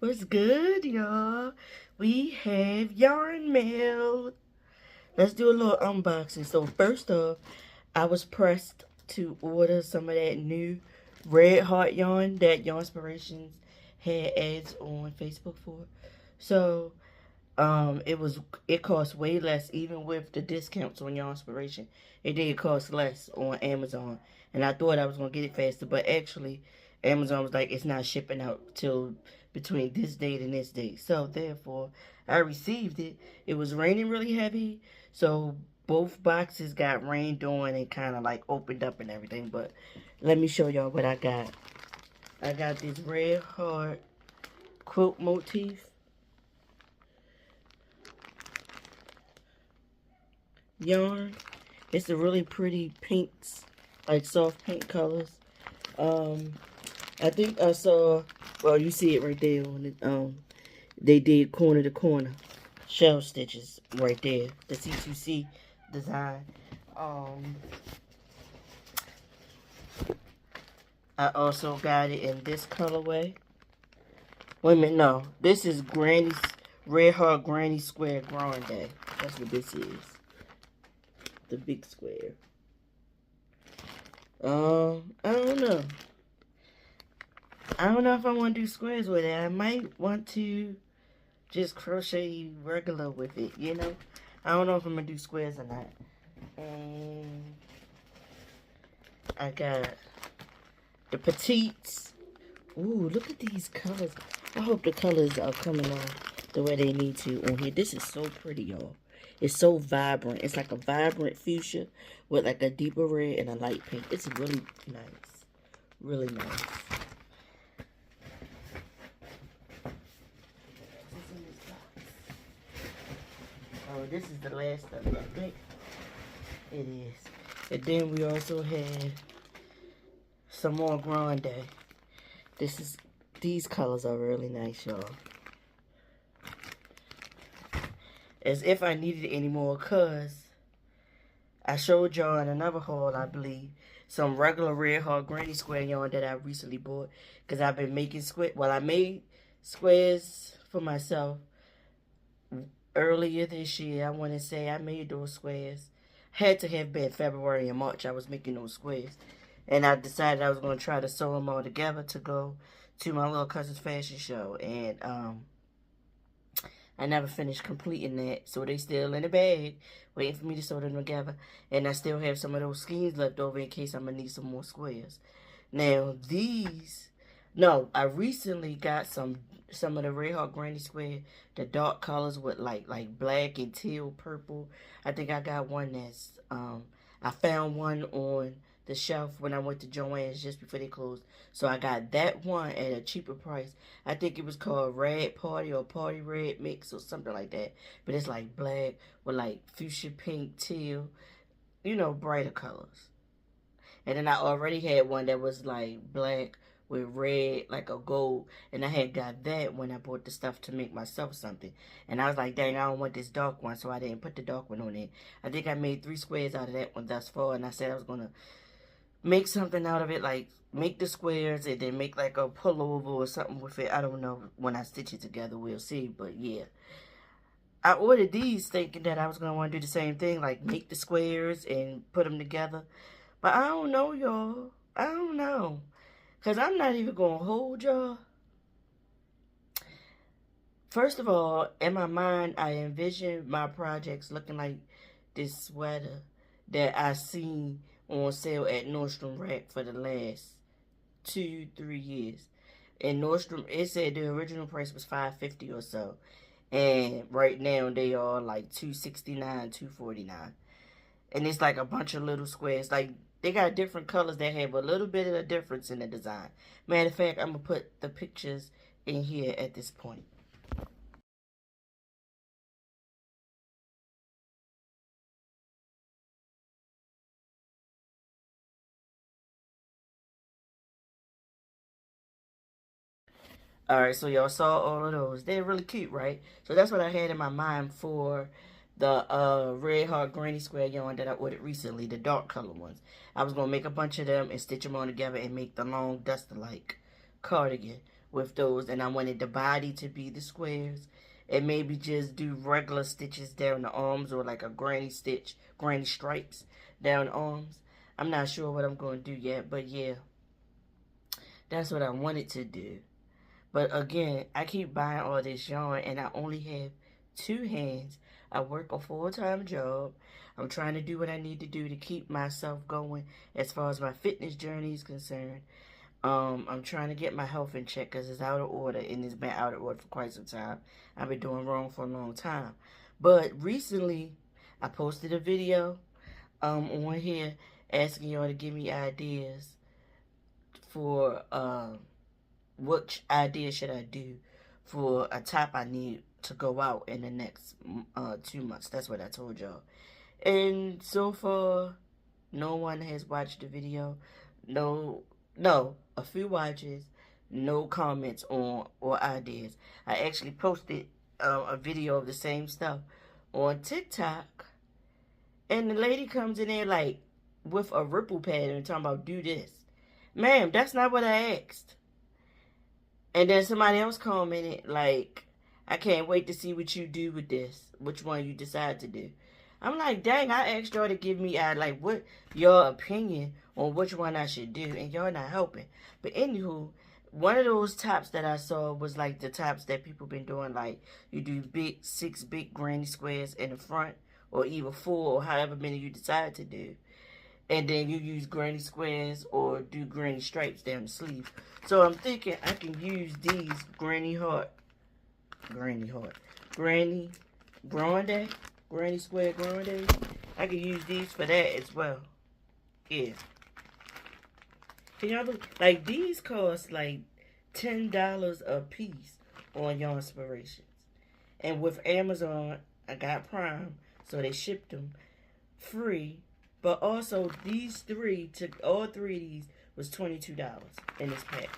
What's good, y'all? We have yarn mail. Let's do a little unboxing. So first off, I was pressed to order some of that new red heart yarn that Yarn Inspirations had ads on Facebook for. So it cost way less even with the discounts on Yarn Inspiration. It did cost less on Amazon, and I thought I was gonna get it faster, but actually Amazon was like it's not shipping out till between this date and this date. So therefore I received it. It was raining really heavy, so both boxes got rained on and kind of like opened up and everything. But let me show y'all what I got. I got this red heart quilt motif yarn. It's a really pretty pinks, like soft pink colors. Um, I think I saw, well, you see it right there on it. They did corner to corner shell stitches right there. The C2C design. Um, I also got it in this colorway. Wait a minute, no. This is Granny's Red Heart Granny Square Growing Day. That's what this is. The big square. I don't know. I don't know if I want to do squares with it. I might want to just crochet regular with it, you know? I don't know if I'm going to do squares or not. And I got the petites. Ooh, look at these colors. I hope the colors are coming on the way they need to on here. This is so pretty, y'all. It's so vibrant. It's like a vibrant fuchsia with like a deeper red and a light pink. It's really nice. Really nice. Oh, this is the last of it, I think. It is. And then we also had some more Grande Day. These colors are really nice, y'all. As if I needed any more, cause I showed y'all in another haul, I believe, some regular Red Heart Granny Square yarn that I recently bought. Cause I've been making well, I made squares for myself earlier this year. I want to say I made those squares. Had to have been February and March I was making those squares. And I decided I was going to try to sew them all together to go to my little cousin's fashion show. And I never finished completing that. So they still in the bag, waiting for me to sew them together. And I still have some of those skeins left over in case I'm going to need some more squares. Now, no, I recently got some of the Red Heart Granny Square, the dark colors with like black and teal purple. I think I got one that's, I found one on the shelf when I went to Joann's just before they closed. So I got that one at a cheaper price. I think it was called Red Party or Party Red Mix or something like that. But it's like black with like fuchsia pink, teal, you know, brighter colors. And then I already had one that was like black with red, like a gold. And I had got that when I bought the stuff to make myself something. And I was like, dang, I don't want this dark one. So I didn't put the dark one on it. I think I made 3 squares out of that one thus far. And I said I was going to make something out of it. Like make the squares and then make like a pullover or something with it. I don't know. When I stitch it together, we'll see. But yeah. I ordered these thinking that I was going to want to do the same thing. Like make the squares and put them together. But I don't know, y'all. I don't know. Because I'm not even going to hold y'all. First of all, in my mind, I envision my projects looking like this sweater that I seen on sale at Nordstrom Rack for the last 2-3 years. And Nordstrom, it said the original price was $5.50 or so. And right now, they are like $2.69, $2.49. And it's like a bunch of little squares. Like, they got different colors that have a little bit of a difference in the design. Matter of fact, I'm going to put the pictures in here at this point. Alright, so y'all saw all of those. They're really cute, right? So that's what I had in my mind for the Red Heart Granny Square yarn that I ordered recently, the dark color ones. I was going to make a bunch of them and stitch them all together and make the long duster-like cardigan with those, and I wanted the body to be the squares, and maybe just do regular stitches down the arms, or like a granny stitch, granny stripes down the arms. I'm not sure what I'm going to do yet, but yeah, that's what I wanted to do. But again, I keep buying all this yarn, and I only have 2 hands. I work a full-time job. I'm trying to do what I need to do to keep myself going as far as my fitness journey is concerned. I'm trying to get my health in check because it's out of order, and it's been out of order for quite some time. I've been doing wrong for a long time. But recently, I posted a video on here asking y'all to give me ideas for which idea should I do for a top I need to go out in the next 2 months. That's what I told y'all. And so far, no one has watched the video. No, a few watches, no comments on or ideas. I actually posted a video of the same stuff on TikTok, and the lady comes in there like with a ripple pattern talking about do this. Ma'am, that's not what I asked. And then somebody else commented like, I can't wait to see what you do with this. Which one you decide to do. I'm like, dang, I asked y'all to give me like what your opinion on which one I should do, and y'all not helping. But anywho, one of those tops that I saw was like the tops that people been doing, like you do 6 big granny squares in the front, or even 4, or however many you decide to do. And then you use granny squares or do granny stripes down the sleeve. So I'm thinking I can use these granny square grande. I can use these for that as well. Yeah. Can y'all look? Like these cost like $10 a piece on Yarnspirations. And with Amazon, I got Prime, so they shipped them free. But also these 3, all 3 of these was $22 in this pack.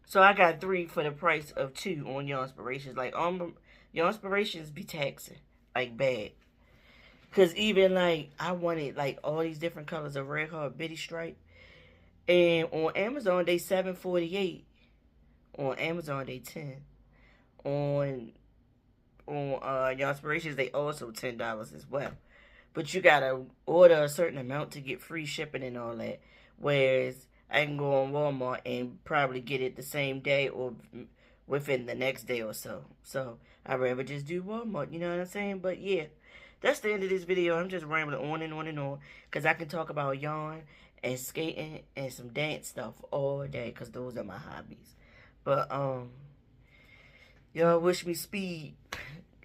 So I got 3 for the price of 2 on Yarnspirations. Like Yarnspirations be taxing like bad. Cause even like I wanted like all these different colors of red heart bitty stripe. And on Amazon they $7.48. On Amazon they $10. On Yarnspirations they also $10 as well. But you gotta order a certain amount to get free shipping and all that. Whereas I can go on Walmart and probably get it the same day or within the next day or so. So I'd rather just do Walmart, you know what I'm saying? But yeah, that's the end of this video. I'm just rambling on and on and on. Because I can talk about yarn and skating and some dance stuff all day. Because those are my hobbies. But y'all wish me speed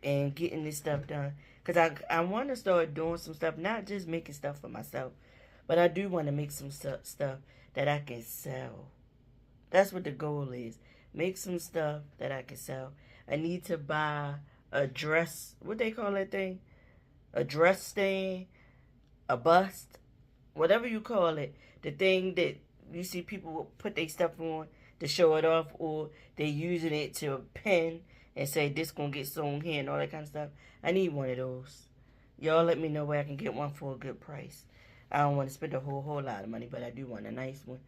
and getting this stuff done. Because I want to start doing some stuff, not just making stuff for myself, but I do want to make some stuff that I can sell. That's what the goal is. Make some stuff that I can sell. I need to buy a dress, what they call that thing? A dress stand, a bust, whatever you call it. The thing that you see people put their stuff on to show it off, or they using it to pin and say this gonna get sewn here and all that kind of stuff. I need one of those. Y'all let me know where I can get one for a good price. I don't want to spend a whole lot of money, but I do want a nice one.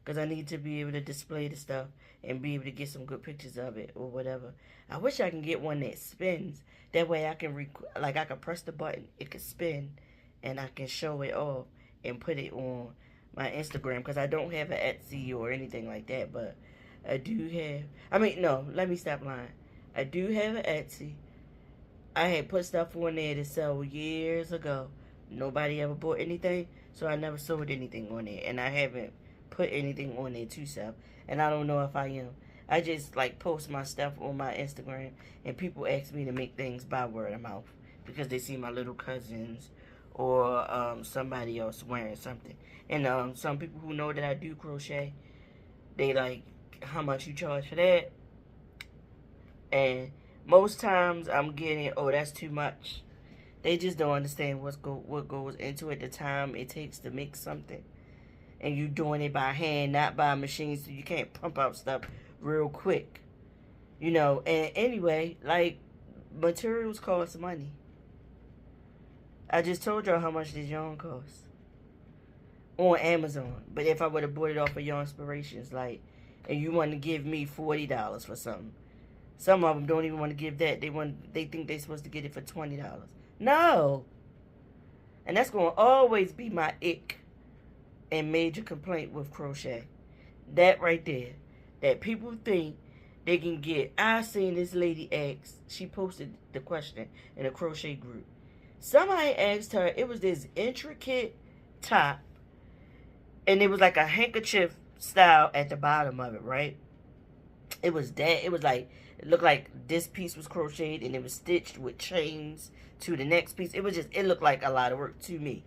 Because I need to be able to display the stuff and be able to get some good pictures of it or whatever. I wish I can get one that spins. That way I can, I can press the button, it can spin, and I can show it off and put it on my Instagram. Because I don't have an Etsy or anything like that, but I do have, no, let me stop lying. I do have an Etsy. I had put stuff on there to sell years ago. Nobody ever bought anything, so I never sold anything on there. And I haven't put anything on there to sell. And I don't know if I am. I just like post my stuff on my Instagram, and people ask me to make things by word of mouth because they see my little cousins or somebody else wearing something. And some people who know that I do crochet, they like how much you charge for that. And most times I'm getting, oh, that's too much. They just don't understand what goes into it, the time it takes to make something. And you doing it by hand, not by machine, so you can't pump out stuff real quick. You know, and anyway, like, materials cost money. I just told y'all how much this yarn costs on Amazon. But if I would have bought it off of Yarnspirations, like, and you want to give me $40 for something. Some of them don't even want to give that. They think they're supposed to get it for $20. No. And that's going to always be my ick and major complaint with crochet. That right there. That people think they can get. I seen this lady ask. She posted the question in a crochet group. Somebody asked her, it was this intricate top, and it was like a handkerchief style at the bottom of it, right? It was like, it looked like this piece was crocheted and it was stitched with chains to the next piece. It looked like a lot of work to me.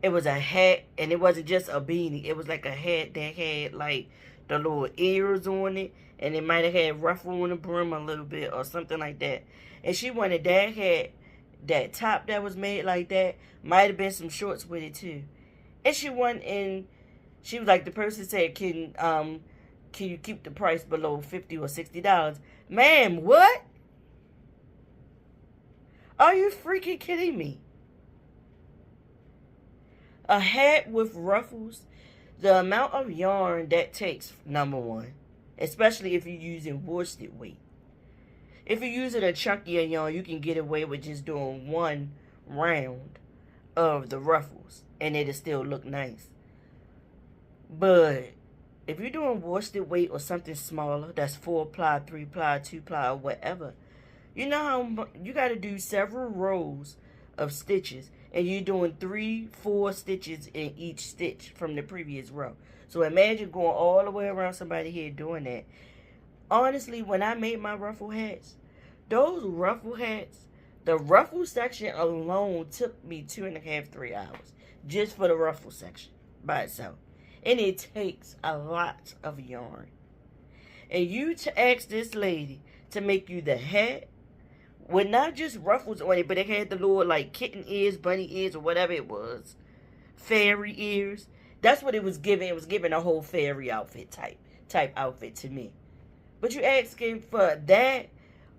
It was a hat, and it wasn't just a beanie. It was like a hat that had like the little ears on it, and it might have had ruffle on the brim a little bit or something like that. And she wanted that hat, that top that was made like that. Might have been some shorts with it too. And she was like, the person said, can you keep the price below $50 or $60? Ma'am, what? Are you freaking kidding me? A hat with ruffles, the amount of yarn that takes, number one, especially if you're using worsted weight. If you're using a chunkier yarn, you can get away with just doing one round of the ruffles, and it'll still look nice. But if you're doing worsted weight or something smaller, that's 4-ply, 3-ply, 2-ply, or whatever, you know how you got to do several rows of stitches, and you're doing 3-4 stitches in each stitch from the previous row. So imagine going all the way around somebody's head doing that. Honestly, when I made my ruffle hats, those ruffle hats, the ruffle section alone took me 2.5, 3 hours just for the ruffle section by itself. And it takes a lot of yarn. And you to ask this lady to make you the hat with not just ruffles on it, but it had the little like kitten ears, bunny ears, or whatever it was, fairy ears. That's what it was giving. It was giving a whole fairy outfit type outfit to me. But you asking for that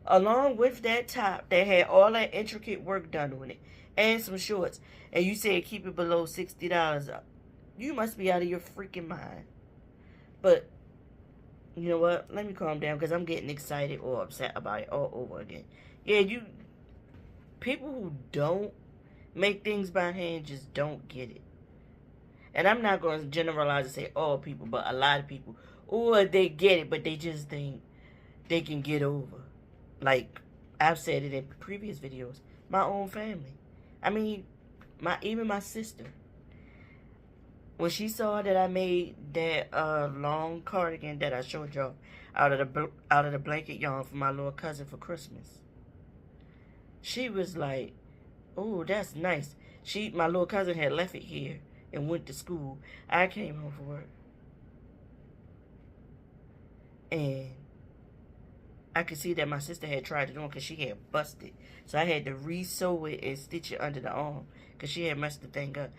along with that top that had all that intricate work done on it and some shorts, and you said keep it below $60. You must be out of your freaking mind. But you know what? Let me calm down because I'm getting excited or upset about it all over again. Yeah, people who don't make things by hand just don't get it. And I'm not going to generalize and say all people, but a lot of people, or they get it, but they just think they can get over. Like I've said it in previous videos, my own family. I mean, even my sister. When she saw that I made that long cardigan that I showed y'all out of the blanket yarn for my little cousin for Christmas, she was like, "Oh, that's nice." My little cousin had left it here and went to school. I came home from work, and I could see that my sister had tried it on because she had busted. So I had to re-sew it and stitch it under the arm because she had messed the thing up.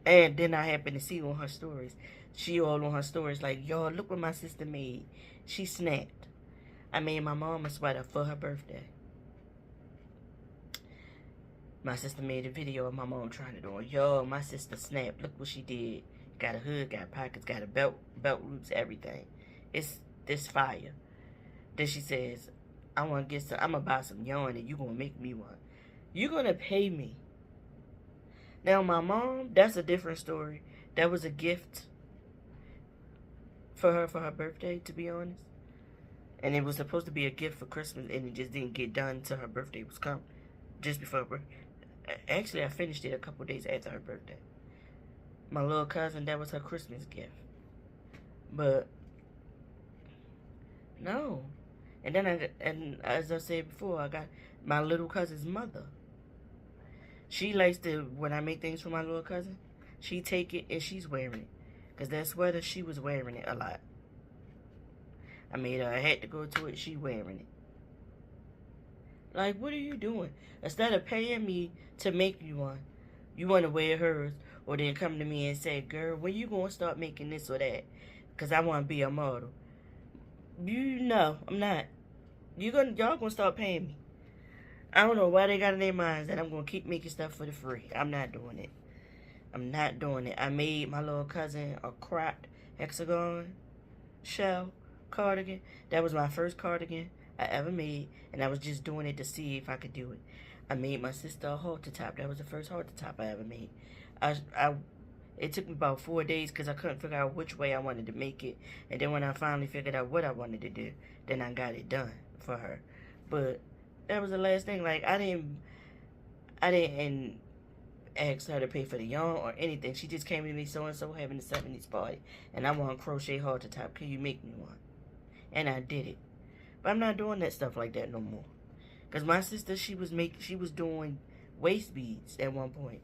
And then I happened to see on her stories. She all on her stories like, y'all, look what my sister made. She snapped. I made my mom a sweater for her birthday. My sister made a video of my mom trying it on. Yo, my sister snapped. Look what she did. Got a hood, got pockets, got a belt loops, everything. It's this fire. Then she says, I'm going to buy some yarn and you going to make me one. You're going to pay me. Now, my mom, that's a different story. That was a gift for her birthday, to be honest. And it was supposed to be a gift for Christmas, and it just didn't get done until her birthday was come. Just before her birthday. Actually, I finished it a couple days after her birthday. My little cousin, that was her Christmas gift. But, no. And then, as I said before, I got my little cousin's mother. She likes to, when I make things for my little cousin, she take it and she's wearing it. Because that sweater, she was wearing it a lot. I made her a hat to go to it, she wearing it. Like, what are you doing? Instead of paying me to make you one, you want to wear hers. Or then come to me and say, girl, when you going to start making this or that? Because I want to be a model. No, I'm not. Y'all going to start paying me. I don't know why they got in their minds that I'm going to keep making stuff for the free. I'm not doing it. I'm not doing it. I made my little cousin a cropped hexagon shell cardigan. That was my first cardigan I ever made, and I was just doing it to see if I could do it. I made my sister a halter top. That was the first halter top I ever made. It took me about 4 days because I couldn't figure out which way I wanted to make it. And then when I finally figured out what I wanted to do, then I got it done for her. But that was the last thing. Like, I didn't ask her to pay for the yarn or anything. She just came to me, so-and-so having a 70s party, and I want a crochet halter top. Can you make me one? And I did it. But I'm not doing that stuff like that no more. Because my sister, she was doing waist beads at one point.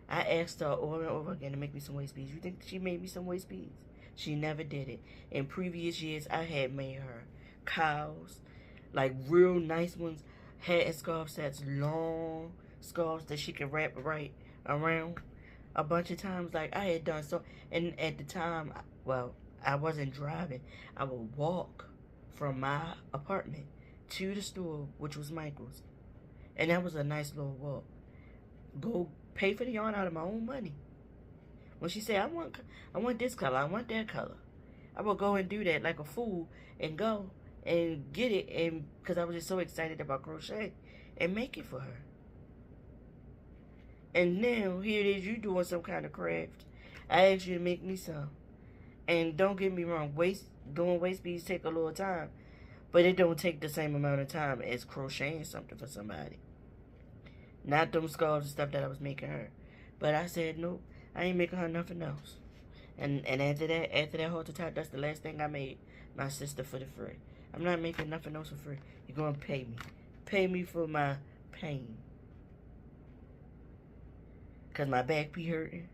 I asked her over and over again to make me some waist beads. You think she made me some waist beads? She never did it. In previous years, I had made her cows, like real nice ones, hat and scarf sets, long scarves that she could wrap right around a bunch of times. Like, I had done so. And at the time, well, I wasn't driving. I would walk from my apartment to the store, which was Michael's. And that was a nice little walk. Go pay for the yarn out of my own money. When she said, I want this color, I want that color, I would go and do that like a fool and go and get it, and because I was just so excited about crochet, and make it for her. And now here it is, you doing some kind of craft. I asked you to make me some. And don't get me wrong, doing waist beads take a little time, but it don't take the same amount of time as crocheting something for somebody. Not them scarves and stuff that I was making her. But I said, nope, I ain't making her nothing else. And after that halter top, that's the last thing I made my sister for the free. I'm not making nothing else for free. You're going to pay me. Pay me for my pain. Because my back be hurting.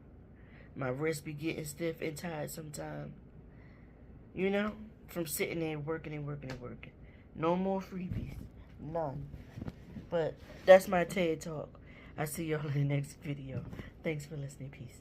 My wrist be getting stiff and tired sometimes. You know? From sitting there working and working and working. No more freebies. None. But that's my TED Talk. I'll see y'all in the next video. Thanks for listening. Peace.